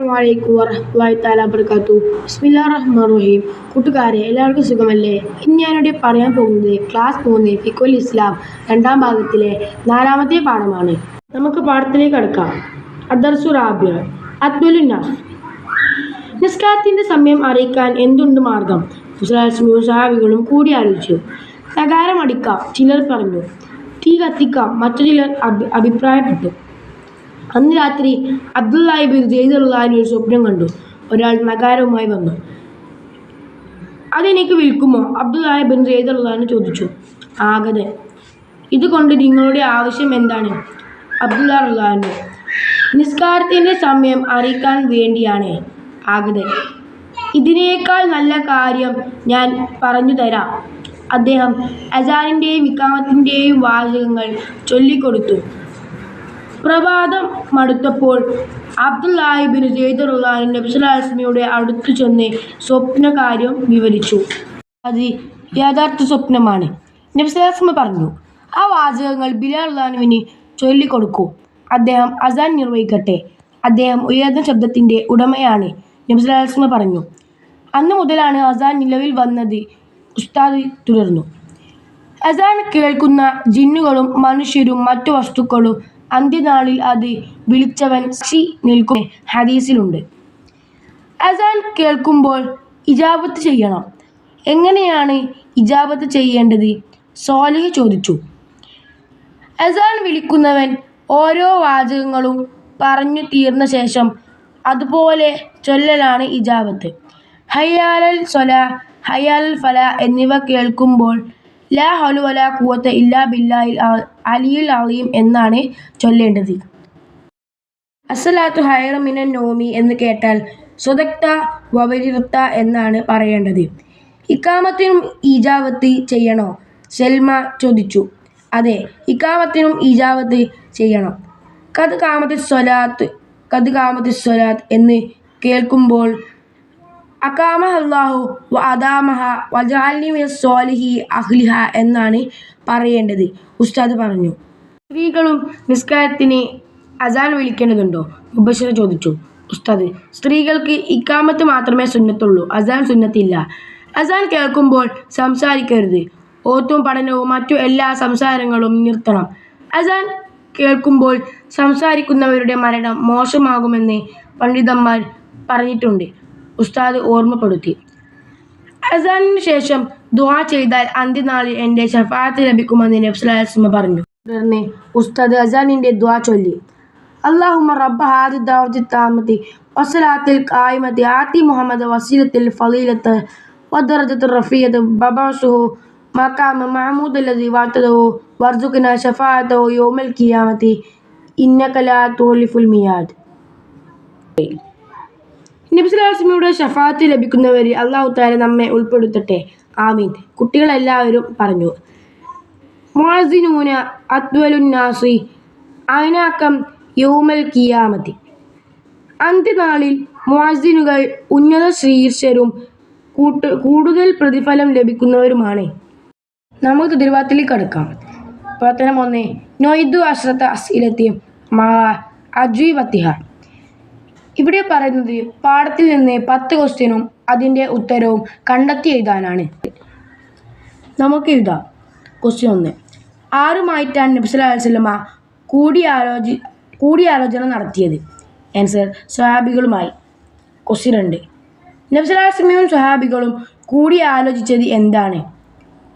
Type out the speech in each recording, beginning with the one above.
അസ്സലാമു വറഹ്മത്തുള്ളാഹി തആല വബറകാതുഹു. ബിസ്മില്ലാഹിർ റഹ്മാനിർ റഹീം. കൂട്ടുകാരെ, എല്ലാവർക്കും സുഖമല്ലേ? ഇന്ന് ഞാനിവിടെ പറയാൻ പോകുന്നത് ക്ലാസ് 3 ഫിഖ്ഹുൽ ഇസ്ലാം രണ്ടാം ഭാഗത്തിലെ 4-ാമത്തെ പാഠമാണ്. നമുക്ക് പാഠത്തിലേക്ക് കടക്കാം. അദ്ദർസു റാബിഉ അദ്വലുൻ നാസ്. നിസ്കാരത്തിന്റെ സമയം അറിയിക്കാൻ എന്തുണ്ട് മാർഗം? മുസ്ലിം സഹാബികളും കൂടിയാലോചിച്ചു. നഗാരം അടിക്കാം, ചിലർ പറഞ്ഞു. തീ കത്തിക്കാം, മറ്റു ചിലർ അഭിപ്രായപ്പെട്ടു. അന്ന് രാത്രി അബ്ദുല്ലാഹി ബിൻ സയ്യിദ് റളിയല്ലാഹു അൻഹു ഒരു സ്വപ്നം കണ്ടു. ഒരാൾ നഗാരവുമായി വന്നു. അതെനിക്ക് വിൽക്കുമോ? അബ്ദുല്ലാഹി ബിൻ സയ്യിദ് റളിയല്ലാഹു അൻഹു ചോദിച്ചു. ആഗതൻ: ഇതുകൊണ്ട് നിങ്ങളുടെ ആവശ്യം എന്താണ്? അബ്ദുല്ലാഹി റളിയല്ലാഹു അൻഹു: നിസ്കാരത്തിന്റെ സമയം അറിയിക്കാൻ വേണ്ടിയാണ്. ആഗതൻ: ഇതിനേക്കാൾ നല്ല കാര്യം ഞാൻ പറഞ്ഞു തരാം. അദ്ദേഹം അസാനിന്റെയും ഇഖാമത്തിന്റെയും വാചകങ്ങൾ ചൊല്ലിക്കൊടുത്തു. പ്രഭാതം മടുത്തപ്പോൾ അബ്ദുല്ലാഹി ബിൻ സയ്യിദ് റളിയല്ലാഹു അൻഹു നബി സല്ലല്ലാഹു അലൈഹി വസല്ലമയുടെ അടുത്തു ചെന്ന് സ്വപ്നകാര്യം വിവരിച്ചു. അത് യഥാർത്ഥ സ്വപ്നമാണ്. നബി സല്ലല്ലാഹു അലൈഹി വസല്ലം പറഞ്ഞു, ആ വാചകങ്ങൾ ബിലാൽ റളിയല്ലാഹു അൻഹുവിന് ചൊല്ലിക്കൊടുക്കൂ. അദ്ദേഹം അസാൻ നിർവഹിക്കട്ടെ. അദ്ദേഹം ഉയർന്ന ശബ്ദത്തിന്റെ ഉടമയാണ്. നബി സല്ലല്ലാഹു അലൈഹി വസല്ലം പറഞ്ഞു. അന്നു മുതലാണ് അസാൻ നിലവിൽ വന്നത്. ഉസ്താദ് തുടർന്നു. അസാൻ കേൾക്കുന്ന ജിന്നുകളും മനുഷ്യരും മറ്റു വസ്തുക്കളും അന്ത്യനാളിൽ അത് വിളിച്ചവൻ സാക്ഷി നിൽക്കും ഹദീസിലുണ്ട്. അസാൻ കേൾക്കുമ്പോൾ ഇജാബത്ത് ചെയ്യണം. എങ്ങനെയാണ് ഇജാബത്ത് ചെയ്യേണ്ടത്? സ്വാലിഹ് ചോദിച്ചു. അസാൻ വിളിക്കുന്നവൻ ഓരോ വാചകങ്ങളും പറഞ്ഞു തീർന്ന ശേഷം അതുപോലെ ചൊല്ലലാണ് ഇജാബത്ത്. ഹയ്യാലൽ സ്വലാ, ഹയ്യാലൽ ഫലാ എന്നിവ കേൾക്കുമ്പോൾ ലാ ഹൗല വലാ ഖുവത ഇല്ലാ ബില്ലാഹിൽ അലിയിൽ അളീം എന്നാണ് ചൊല്ലേണ്ടത്. അസ്സലാത്തു ഖൈറും മിനൻ നൗമി എന്ന് കേട്ടാൽ സ്വദഖ്ത വബരിർത എന്നാണ് പറയേണ്ടത്. ഇഖാമത്തിനും ഇജാബത്ത് ചെയ്യണോ? സൽമ ചോദിച്ചു. അതെ, ഇഖാമത്തിനും ഇജാബത്ത് ചെയ്യണം. ഖദ് ഖാമത്തിസ് സ്വലാത്ത്, ഖദ് ഖാമത്തിസ് സ്വലാത്ത് എന്ന് കേൾക്കുമ്പോൾ അഖാമഹ അല്ലാഹു വ അദാമഹ വജഅൽനി മിനസ് സ്വാലിഹി അഹ്ലിഹ എന്നാണ് പറയേണ്ടത്. ഉസ്താദ് പറഞ്ഞു. സ്ത്രീകളും നിസ്കാരത്തിന് അസാൻ വിളിക്കേണ്ടതുണ്ടോ? മുബശ്ശിർ ചോദിച്ചു. ഉസ്താദ്: സ്ത്രീകൾക്ക് ഇഖാമത്ത് മാത്രമേ സുന്നത്തുള്ളൂ, അസാൻ സുന്നത്തില്ല. അസാൻ കേൾക്കുമ്പോൾ സംസാരിക്കരുത്. ഓത്തും പഠനവും മറ്റു എല്ലാ സംസാരങ്ങളും നിർത്തണം. അസാൻ കേൾക്കുമ്പോൾ സംസാരിക്കുന്നവരുടെ മരണം മോശമാകുമെന്ന് പണ്ഡിതന്മാർ പറഞ്ഞിട്ടുണ്ട്. ഉസ്താദ് ഓർമ്മപ്പെടുത്തി. അസാനിന് ശേഷം ദുആ ചെയ്താൽ അന്ത്യനാളിൽ എൻ്റെ ശഫാഅത്ത് ലഭിക്കുമെന്ന് നബി സല്ലല്ലാഹു അലൈഹി വസല്ലം പറഞ്ഞു. തുടർന്ന് ഉസ്താദ് അസാനിന്റെ ദുആ ചൊല്ലി. അല്ലാഹുമ്മ റബ്ബ ഹാദി ദഅവത്തി താമത്തി വസ്സലാത്തിൽ ഖായിമത്തി ആതി മുഹമ്മദ് വസീലത്തിൽ ഫളീലത്ത് വദറജത്തുർ റഫീഅത്ത് ബബഅസുഹു മഖാമ മഹ്മൂദ് അല്ലദി വഅതഹു വർസുഖ്നാ ശഫാഅതഹു യൗമൽ ഖിയാമത്തി ഇന്നക ലാ തുഖ്ലിഫുൽ മിയാദ്. നബി സല്ലല്ലാഹു അലൈഹി വസല്ലമയുടെ ശഫാഅത്ത് ലഭിക്കുന്നവരിൽ അല്ലാഹു തആല നമ്മെ ഉൾപ്പെടുത്തട്ടെ. ആമീൻ. കുട്ടികളെല്ലാവരും പറഞ്ഞു. മുഅസ്സിനൂന അദ്വലുൻ നാസി അഅനാകം യൗമൽ ഖിയാമത്തി. അന്ത്യനാളിൽ മുഅസ്സിനുകൾ ഉന്നത ശീർഷരും കൂടുതൽ പ്രതിഫലം ലഭിക്കുന്നവരുമാണ്. നമുക്ക് തിരുവാതിരയിലേക്ക് കടക്കാം. പ്രവർത്തനം 1. നൊയ്ദു അശ്റത അസ്ഇലത്തി മഅ അജ്വിബത്തിഹ. ഇവിടെ പറയുന്നത് പാഠത്തിൽ നിന്ന് 10 ക്വസ്റ്റ്യനും അതിൻ്റെ ഉത്തരവും കണ്ടെത്തി എഴുതാനാണ്. നമുക്ക് എഴുതാം. ക്വസ്റ്റ്യൻ 1. ആരുമായിട്ടാണ് നബി സല്ലല്ലാഹു അലൈഹി വസല്ലമ കൂടിയാലോചന നടത്തിയത്? ആൻസർ: സ്വഹാബികളുമായി. ക്വസ്റ്റ്യൻ 2. നബി സല്ലല്ലാഹു അലൈഹി വസല്ലമയും സ്വഹാബികളും കൂടിയാലോചിച്ചത് എന്താണ്?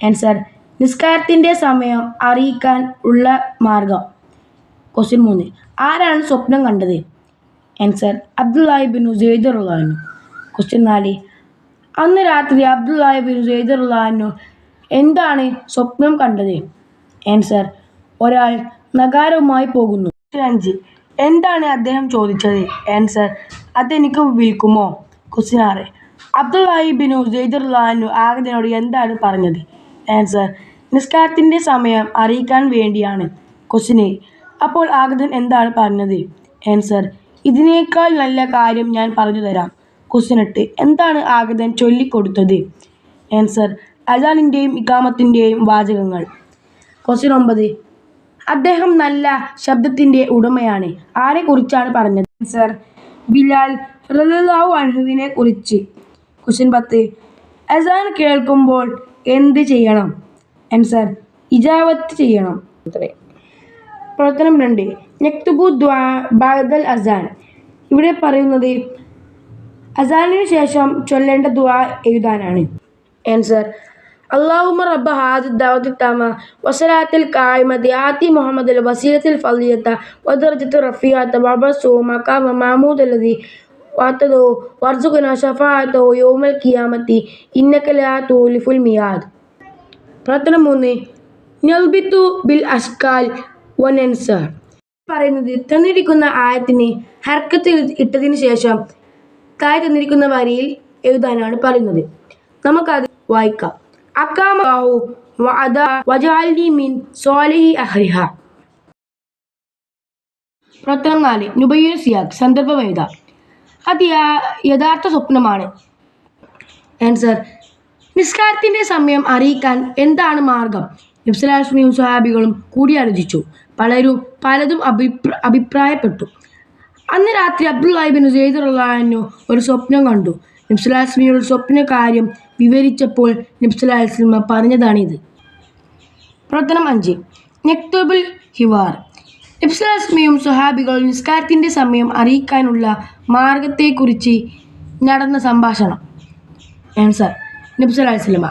ആൻസർ: നിസ്കാരത്തിൻ്റെ സമയം അറിയിക്കാൻ ഉള്ള മാർഗം. ക്വസ്റ്റ്യൻ 3. ആരാണ് സ്വപ്നം കണ്ടത്? ആൻസർ: അബ്ദുല്ലാഹി ബിൻ സയ്യിദ് റളിയല്ലാഹു അൻഹു. ക്വസ്റ്റ്യൻ 4. അന്ന് രാത്രി അബ്ദുല്ലാഹി ബിൻ സയ്യിദ് റളിയല്ലാഹു അൻഹു എന്താണ് സ്വപ്നം കണ്ടത്? ആൻസർ: ഒരാൾ നഗാരവുമായി പോകുന്നു. ക്വസ്റ്റ്യൻ 5. എന്താണ് അദ്ദേഹം ചോദിച്ചത്? ആൻസർ: അതെനിക്ക് വിൽക്കുമോ? ക്വസ്റ്റ്യൻ 6. അബ്ദുല്ലാഹി ബിൻ സയ്യിദ് റളിയല്ലാഹു അൻഹു ആഗതനോട് എന്താണ് പറഞ്ഞത്? ആൻസർ: നിസ്കാരത്തിന്റെ സമയം അറിയിക്കാൻ വേണ്ടിയാണ്. ക്വസ്റ്റ്യൻ 7. അപ്പോൾ ആഗതൻ എന്താണ് പറഞ്ഞത്? ആൻസർ: ഇതിനേക്കാൾ നല്ല കാര്യം ഞാൻ പറഞ്ഞു തരാം. ക്വസ്റ്റ്യൻ 8. എന്താണ് ആഗതൻ ചൊല്ലിക്കൊടുത്തത്? ആൻസർ: അസാനിന്റെയും ഇഖാമത്തിന്റെയും വാചകങ്ങൾ. ക്വസ്റ്റ്യൻ 9. അദ്ദേഹം നല്ല ശബ്ദത്തിന്റെ ഉടമയാണ്. ആരെക്കുറിച്ചാണ് പറഞ്ഞത്? ആൻസർ: ബിലാൽ റളിയല്ലാഹു അൻഹുവിനെ കുറിച്ച്. ക്വസ്റ്റ്യൻ 10. അസാൻ കേൾക്കുമ്പോൾ എന്ത് ചെയ്യണം? ആൻസർ: ഇജാബത്ത് ചെയ്യണം. പ്രവർത്തനം 2. നക്തുബു ദുആ ബഅദൽ അസാൻ. ഇവിടെ പറയുന്നത് അസാനിനു ശേഷം ചൊല്ലേണ്ട ദുആ എഴുതാനാണ്. ആൻസർ: അല്ലാഹുമ്മ റബ്ബ ഹാദിഹി ദഅവത്തി തമ്മ വസ്സലാത്തിൽ ഖായിമത്തി ആതി മുഹമ്മദൽ വസീലത്തിൽ ഫളിയത വദറജത്തുർ റഫീഅത വബസു മഖാമ മഹ്മൂദല്ലദി വഅതദു വർസുഖനാ ശഫാഅതഹു യൗമൽ ഖിയാമത്തി ഇന്നക ലാ തുഖ്ലിഫുൽ മിയാദ്. പ്രവർത്തനം 3. നൽബിതു ബിൽ അസ്കാൽ വനൻസർ. പറയുന്നത് തന്നിരിക്കുന്ന ആയത്തിന് ഹർക്കത്ത് ഇട്ടതിന് ശേഷം താഴെ തന്നിരിക്കുന്ന വരിയിൽ എഴുതാനാണ് പറയുന്നത്. നമുക്കത് വായിക്കാം. അഖാമഹു വഅദ വജഅൽനി മിൻ സ്വാലിഹി അഹ്ലിഹ. പ്രവർത്തനം 4. നുബയ്യിനു സിയാഖ്. സന്ദർഭം എഴുതാം. അത് യഥാർത്ഥ സ്വപ്നമാണ്. ആൻസർ: നിസ്കാരത്തിന്റെ സമയം അറിയിക്കാൻ എന്താണ് മാർഗം? നബി സല്ലല്ലാഹു അലൈഹി വസല്ലം സ്വഹാബികളും കൂടിയാലോചിച്ചു. പലരും പലതും അഭിപ്രായപ്പെട്ടു. അന്ന് രാത്രി അബ്ദുല്ലാഹി ഇബ്നു സൈദ് റളിയല്ലാഹു അൻഹു ഒരു സ്വപ്നം കണ്ടു. നബി സല്ലല്ലാഹു അലൈഹി വസല്ലം സ്വപ്ന കാര്യം വിവരിച്ചപ്പോൾ നബി സല്ലല്ലാഹു അലൈഹി വസല്ലം പറഞ്ഞതാണിത്. പ്രവർത്തനം 5. നക്തുബുൽ ഹിവാർ. നബി സല്ലല്ലാഹു അലൈഹി വസല്ലം സ്വഹാബികൾ നിസ്കാരത്തിന്റെ സമയം അറിയിക്കാനുള്ള മാർഗത്തെക്കുറിച്ച് നടന്ന സംഭാഷണം. ആൻസർ: നബി സല്ലല്ലാഹു അലൈഹി വസല്ലം: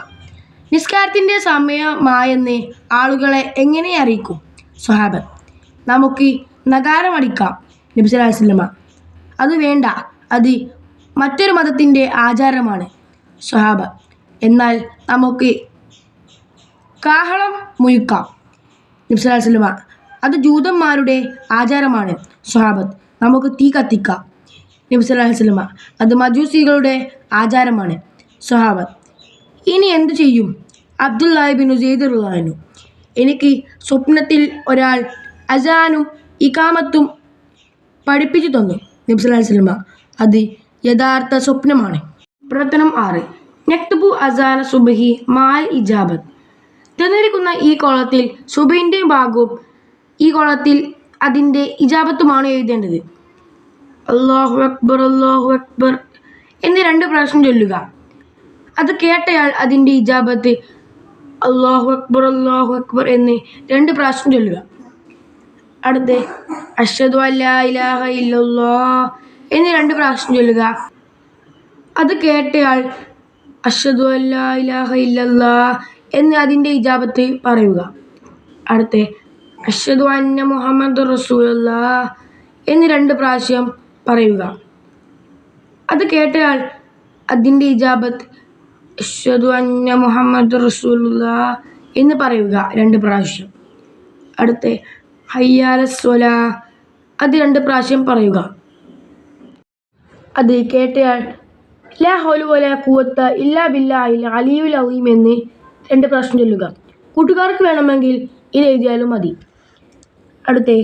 നിസ്കാരത്തിന്റെ സമയമായെന്ന് ആളുകളെ എങ്ങനെ അറിയിക്കും? സ്വഹാബത്ത്: നമുക്ക് നഗാരമടിക്കാം. നബി സല്ലല്ലാഹു അലൈഹി വസല്ലം: അത് വേണ്ട, അത് മറ്റൊരു മതത്തിൻ്റെ ആചാരമാണ്. സ്വഹാബ: എന്നാൽ നമുക്ക് കാഹളം മുഴക്കാം. നബി സല്ലല്ലാഹു അലൈഹി വസല്ലം: അത് ജൂതന്മാരുടെ ആചാരമാണ്. സ്വഹാബത്ത്: നമുക്ക് തീ കത്തിക്കാം. നബി സല്ലല്ലാഹു അലൈഹി വസല്ലം: അത് മജൂസികളുടെ ആചാരമാണ്. സ്വഹാബത്ത്: ഇനി എന്തു ചെയ്യും? അബ്ദുല്ലാഹി ഇബ്നു സൈദ് റളിയല്ലാഹു അൻഹു: എനിക്ക് സ്വപ്നത്തിൽ ഒരാൾ അസാനും ഇഖാമത്തും പഠിപ്പിച്ചു തന്നു. നബി സല്ലല്ലാഹു അലൈഹി വസല്ലം: അത് യഥാർത്ഥ സ്വപ്നമാണ്. പ്രവർത്തനം 6. നക്തുബു അസാന സുബ്ഹി മാൽ ഇജാബത്ത്. തന്നിരിക്കുന്ന ഈ കോളത്തിൽ സുബഹിന്റെ ഭാഗവും ഈ കോളത്തിൽ അതിൻ്റെ ഇജാബത്തുമാണ് എഴുതേണ്ടത്. അല്ലാഹു അക്ബർ എന്നീ 2 പ്രാവശ്യം ചൊല്ലുക. അത് കേട്ടയാൾ അതിൻ്റെ ഇജാബത്ത് അല്ലാഹു അക്ബർ എന്ന് 2 പ്രാവശ്യം ചൊല്ലുക. അടുത്ത് അഷ്ഹദു അല്ലാ ഇലാഹ ഇല്ലല്ലാഹ് എന്നീ 2 പ്രാവശ്യം ചൊല്ലുക. അത് കേട്ടയാൾ അഷ്ഹദു അല്ലാ ഇലാഹ ഇല്ലല്ലാഹ് എന്ന് അതിൻ്റെ ഇജാബത്ത് പറയുക. അടുത്ത് അഷ്ഹദു അന്ന മുഹമ്മദുർ റസൂലുള്ളാഹ് എന്ന് 2 പ്രാവശ്യം പറയുക. അത് കേട്ടയാൾ അതിൻ്റെ ഇജാബത്ത് അഷ്ഹദു അന്ന മുഹമ്മദുർ റസൂലുള്ളാഹ് എന്ന് പറയുക 2 പ്രാവശ്യം. അടുത്ത് ഹയ്യ അലസ് സ്വലാഹ് അത് 2 പ്രാവശ്യം പറയുക. അത് കേട്ടയാൾ ലാ ഹൗല വലാ ഖുവത ഇല്ലാ ബില്ലാഹിൽ അലിയുൽ അസീം എന്ന് 2 പ്രാവശ്യം ചൊല്ലുക. കൂട്ടുകാർക്ക് വേണമെങ്കിൽ ഇത് എഴുതിയാലും മതി. അടുത്ത്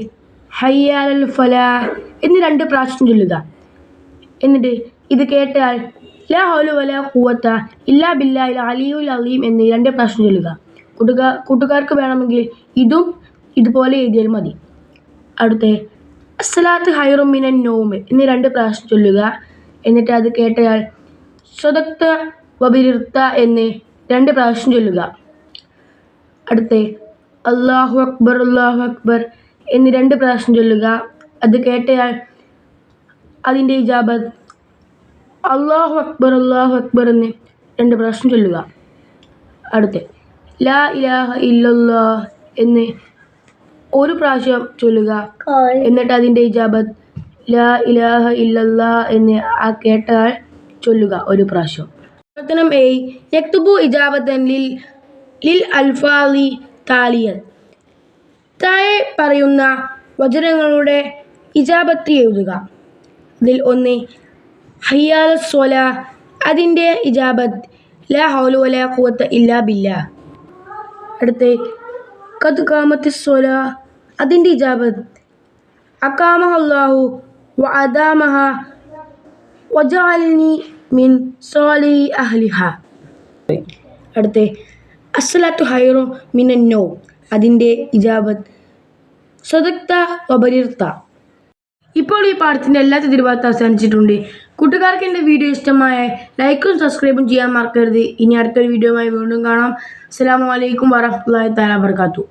ഹയ്യ അലൽ ഫലാഹ് എന്ന് 2 പ്രാവശ്യം ചൊല്ലുക. എന്നിട്ട് ഇത് കേട്ടയാൾ ലാ ഹൗല വലാ ഖുവത ഇല്ലാ ബില്ലാഹിൽ അലിയുൽ അസീം എന്ന് 2 പ്രാവശ്യം ചൊല്ലുക. കൂട്ടുകാർക്ക് വേണമെങ്കിൽ ഇതും ഇതുപോലെ എഴുതിയാൽ മതി. അടുത്ത് അസ്സലാത്ത് ഖൈറും മിനൻ നൗം എന്ന് 2 പ്രാവശ്യം ചൊല്ലുക. എന്നിട്ട് അത് കേട്ടയാൾ സ്വദഖ്ത വബിർത എന്ന് 2 പ്രാവശ്യം ചൊല്ലുക. അടുത്ത് അല്ലാഹു അക്ബർ എന്ന് 2 പ്രാവശ്യം ചൊല്ലുക. അത് കേട്ടയാൾ അതിൻ്റെ ഇജാബത്ത് അല്ലാഹു അക്ബർ എന്ന് 2 പ്രാവശ്യം ചൊല്ലുക. അടുത്ത് ലാ ഇലാഹ ഇല്ലല്ലാഹ് എന്ന് 1 പ്രാവശ്യം ചൊല്ലുക. എന്നിട്ട് അതിൻ്റെ ഇജാബത്ത് ലാ ഇലാഹ ഇല്ലല്ലാഹ് എന്ന് ആ കേട്ടയാൾ ചൊല്ലുക 1 പ്രാവശ്യം. പ്രവർത്തനം 7. യക്തുബു ഇജാബത്തൻ ലിൽ അൽഫാളി താലിയൻ. താഴെ പറയുന്ന വചനങ്ങളുടെ ഇജാബത്ത് എഴുതുക. അതിൽ 1 ഹയ്യ അലസ് സ്വലാഹ് അതിൻ്റെ ഇജാബത്ത് ലാ ഹൗല വലാ ഖുവത ഇല്ലാ ബില്ലാഹ്. അടുത്ത് ഖദ് ഖാമത്തിസ് സ്വലാഹ് അതിൻ്റെ ഇജാബത്ത് അഖാമഹല്ലാഹു വഅദാമഹ വജഅൽനി മിൻ സ്വാലിഹി അഹ്ലിഹ. അടുത്ത് അസ്സലാത്തു ഖൈറും മിനൻ നൗം അതിൻ്റെ ഇജാബത്ത് സ്വദഖ്ത വബരിർത. ഇപ്പോൾ ഈ പാഠത്തിൻ്റെ എല്ലാ തിരുവാത്ത അവസാനിച്ചിട്ടുണ്ട്. കൂട്ടുകാർക്ക് എൻ്റെ വീഡിയോ ഇഷ്ടമായ ലൈക്കും സബ്സ്ക്രൈബും ചെയ്യാൻ മറക്കരുത്. ഇനി അടുത്തൊരു വീഡിയോയുമായി വീണ്ടും കാണാം. അസ്സലാമു അലൈക്കും വറഹ്മത്തുള്ളാഹി തആല വബറകാതുഹു.